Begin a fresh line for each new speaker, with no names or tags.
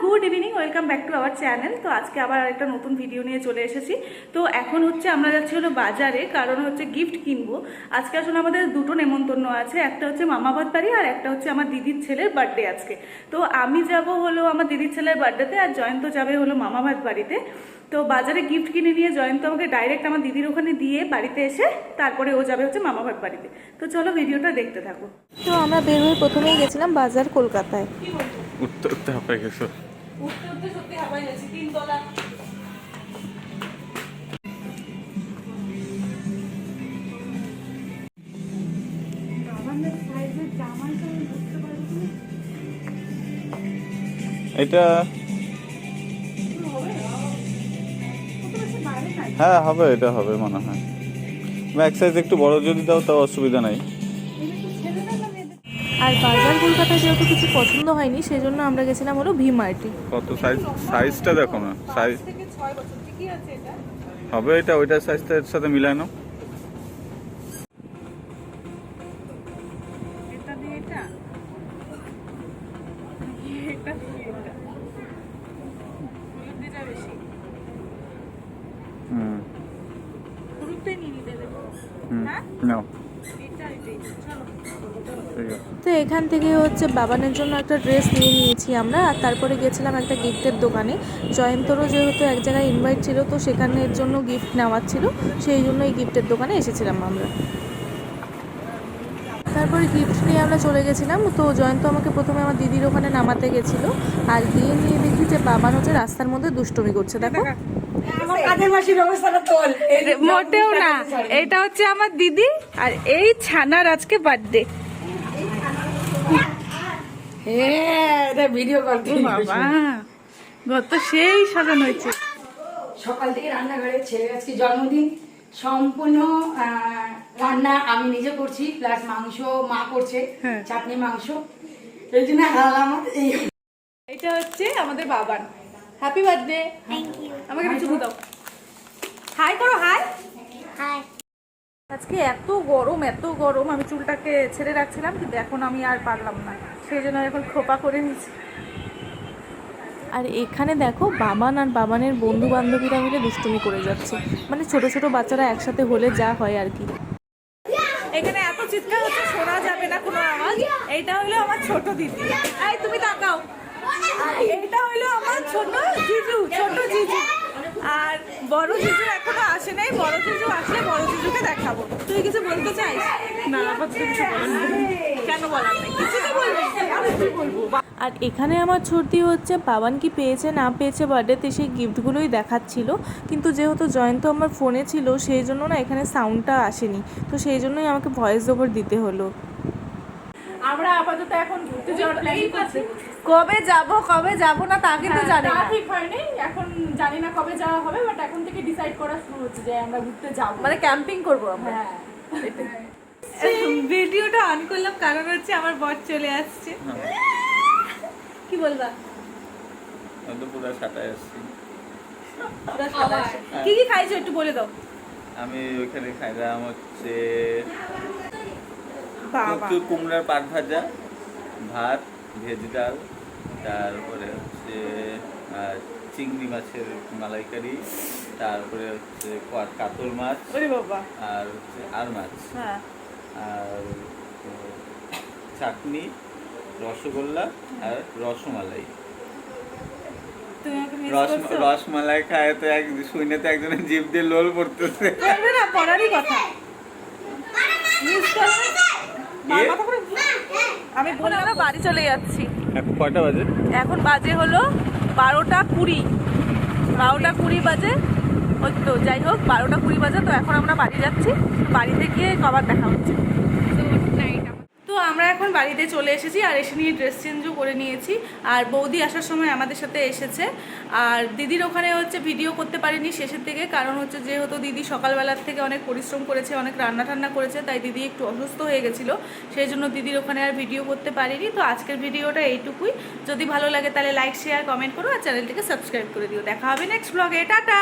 Good evening, welcome back to our channel. তো আজকে আবার একটা নতুন ভিডিও নিয়ে চলে এসেছি। তো এখন হচ্ছে আমরা যাচ্ছি হলো বাজারে, কারণ হচ্ছে গিফট কিনবো। আজকে আসলে আমাদের দুটো নেমন্তন্ন আছে, একটা হচ্ছে মামাবাদ বাড়ি আর একটা হচ্ছে আমার দিদির ছেলের বার্থডে আজকে। তো আমি যাব হলো আমার দিদির ছেলের বার্থডেতে, আর জয়ন্ত যাবে হলো মামাবাদ বাড়িতে। তো বাজারে গিফট কিনে নিয়ে জয়ন্ত আমাকে ডাইরেক্ট আমার দিদির ওখানে দিয়ে বাড়িতে এসে তারপরে ও যাবে হচ্ছে মামাবাদ বাড়িতে। তো চলো ভিডিওটা দেখতে থাকো।
তো আমরা বের হয়ে প্রথমেই গেছিলাম বাজার কলকাতায়।
উঠতে উঠতে হাঁপাই গেছো?
উঠতে উঠতে সত্যি হাঁপাই গেছি, 3 তলা।
এটা হ্যাঁ হবে, এটা হবে মনে হয়। ম্যাক্স সাইজ একটু বড় যদি দাও তাও অসুবিধা নাই।
আর বাজার কলকাতায় যেহেতু কিছু পছন্দ হয়নি, সেই জন্য আমরা গেছিলাম হলো ভি মার্টে।
কত সাইজ? সাইজটা দেখো না, সাইজ
5 থেকে 6 বছর ঠিকই আছে এটা।
হবে, এটা ওইটার সাইজটা এর সাথে মিলায় নাও।
এটা দিয়ে এটা, এটা দিয়ে এটা, হলুদ দিয়ে বেশি। হলুদটাই নিয়ে নিতে দেবে। হ্যাঁ
নাও,
এটা এটাই চলো।
ঠিক আছে।
তো এখান থেকে হচ্ছে বাবানের জন্য একটা ড্রেস নিয়ে নিয়েছি আমরা, আর তারপরে গেছিলাম একটা গিফটের দোকানে। জয়ন্তরও যেহেতু এক জায়গায় ইনভাইট ছিল, তো সেখানের জন্য গিফট নেওয়ার ছিল, সেই জন্য এই গিফটের দোকানে এসেছিলাম আমরা। তারপরে গিফট নিয়ে আমরা চলে গেছিলাম। তো জয়ন্ত আমাকে প্রথমে আমার দিদির ওখানে নামাতে গেছিলো, আর গিয়ে নিয়ে দেখি যে বাবান হচ্ছে রাস্তার মধ্যে দুষ্টুমি করছে। দেখো,
মোটেও না, এটা হচ্ছে আমার দিদি আর এই ছানার আজকে বার্থডে।
ভিডিও কল
বাবা গত সেই সাজানো হয়েছে।
সকাল থেকে রান্নাঘরে ছেলে আজকে জন্মদিন, সম্পূর্ণ রান্না আমি নিজে করছি, প্লাস মাংস মা করছে, চাটনি মাংস। এই জন্য হারালাম।
এটা হচ্ছে আমাদের বাবান। Happy birthday. আমাকে কিছু দাও, হাই করো, হাই হাই। আজকে এত গরম, আমি চুলটাকে ছেড়ে রাখছিলাম, কিন্তু এখন আমি আর পারলাম না, সেই জন্য এখন খোপা করে নিচ্ছি।
আর এখানে দেখো বাবান আর বাবানের বন্ধু বান্ধবীরা মিলে দুষ্টুমি করে যাচ্ছে, মানে ছোট ছোট বাচ্চারা একসাথে হলে যা হয় আর কি।
এখানে এত চিৎকার হচ্ছে, শোনা যাবে না কোনো আওয়াজ। এইটা হইলো আমার ছোট দিদি, এই তুমি তাকাও। আর এইটা হইলো আমার ছোট জিজু, আর বড় জিজু এখনো আসে নাই। বড় জিজু আসলে বড় জিজুকে দেখাবো। তুই কিছু বলতে চাইস? না আপাতত কিছু বলার নেই। কেন বলার নেই? কিছু তো বলবি, আমি কি বলবো।
আর এখানে আমার ছোটদি হচ্ছে বাবান কি পেয়েছে না পেয়েছে বার্থডেতে সেই গিফটগুলোই দেখাচ্ছিল, কিন্তু যেহেতু জয়ন্ত আমার ফোনে ছিল, সেই জন্য না এখানে সাউন্ডটা আসেনি, তো সেই জন্যই আমাকে ভয়েস ওভার দিতে হলো।
আমরা আপাতত এখন ঘুরতে যাওয়ার প্ল্যান করছি। কবে যাব না তা কিন্তু জানি না, ঠিক হয়নি। এখন জানি না কবে যাওয়া হবে, বাট এখন থেকে ডিসাইড করা শুরু হচ্ছে যে আমরা ঘুরতে যাব, মানে ক্যাম্পিং করব আমরা। ভিডিওটা অন করলাম কারণ হচ্ছে আমার বর চলে আসছে। কি বলবা?
আমি পুরো সাটায় আসছি।
কি কি খাইছো একটু বলে দাও।
আমি ওইখানে খাইলাম হচ্ছে
বাবা
কুমড়ার পাট ভাজা, ভাত, ভেজ ডাল, তারপরে হচ্ছে চিংড়ি মাছের মালাইকারি, তারপরে হচ্ছে কাতল মাছ,
ওরে বাবা,
আর হচ্ছে আর মাছ,
হ্যাঁ,
আর চাটনি, রসগোল্লা আর রসমালাই।
তুমি আমাকে মিস করছো?
রসমালাই খায় তো শুনে তো একজনের জিভ দিয়ে লোল পড়তেছে।
করবে না, পড়ারই কথা। মিস করবে। আমি বলে আমরা বাড়ি চলে যাচ্ছি।
এখন কয়টা বাজে?
এখন বাজে হলো 12:20। 12:20 বাজে। ওই তো যাই হোক, 12:20 বাজে। তো এখন আমরা বাড়ি যাচ্ছি, বাড়িতে গিয়ে আবার দেখা হচ্ছে। তো আমরা এখন বাড়িতে চলে এসেছি, আর এসে নিয়ে ড্রেস চেঞ্জও করে নিয়েছি। আর বৌদি আসার সময় আমাদের সাথে এসেছে। আর দিদির ওখানে হচ্ছে ভিডিও করতে পারিনি শেষের থেকে, কারণ হচ্ছে যেহেতু দিদি সকালবেলার থেকে অনেক পরিশ্রম করেছে, অনেক রান্না টান্না করেছে, তাই দিদি একটু অসুস্থ হয়ে গেছিলো, সেই জন্য দিদির ওখানে আর ভিডিও করতে পারিনি। তো আজকের ভিডিওটা এইটুকুই। যদি ভালো লাগে তাহলে লাইক, শেয়ার, কমেন্ট করো, আর চ্যানেলটিকে সাবস্ক্রাইব করে দিও। দেখা হবে নেক্সট ব্লগে। টাটা।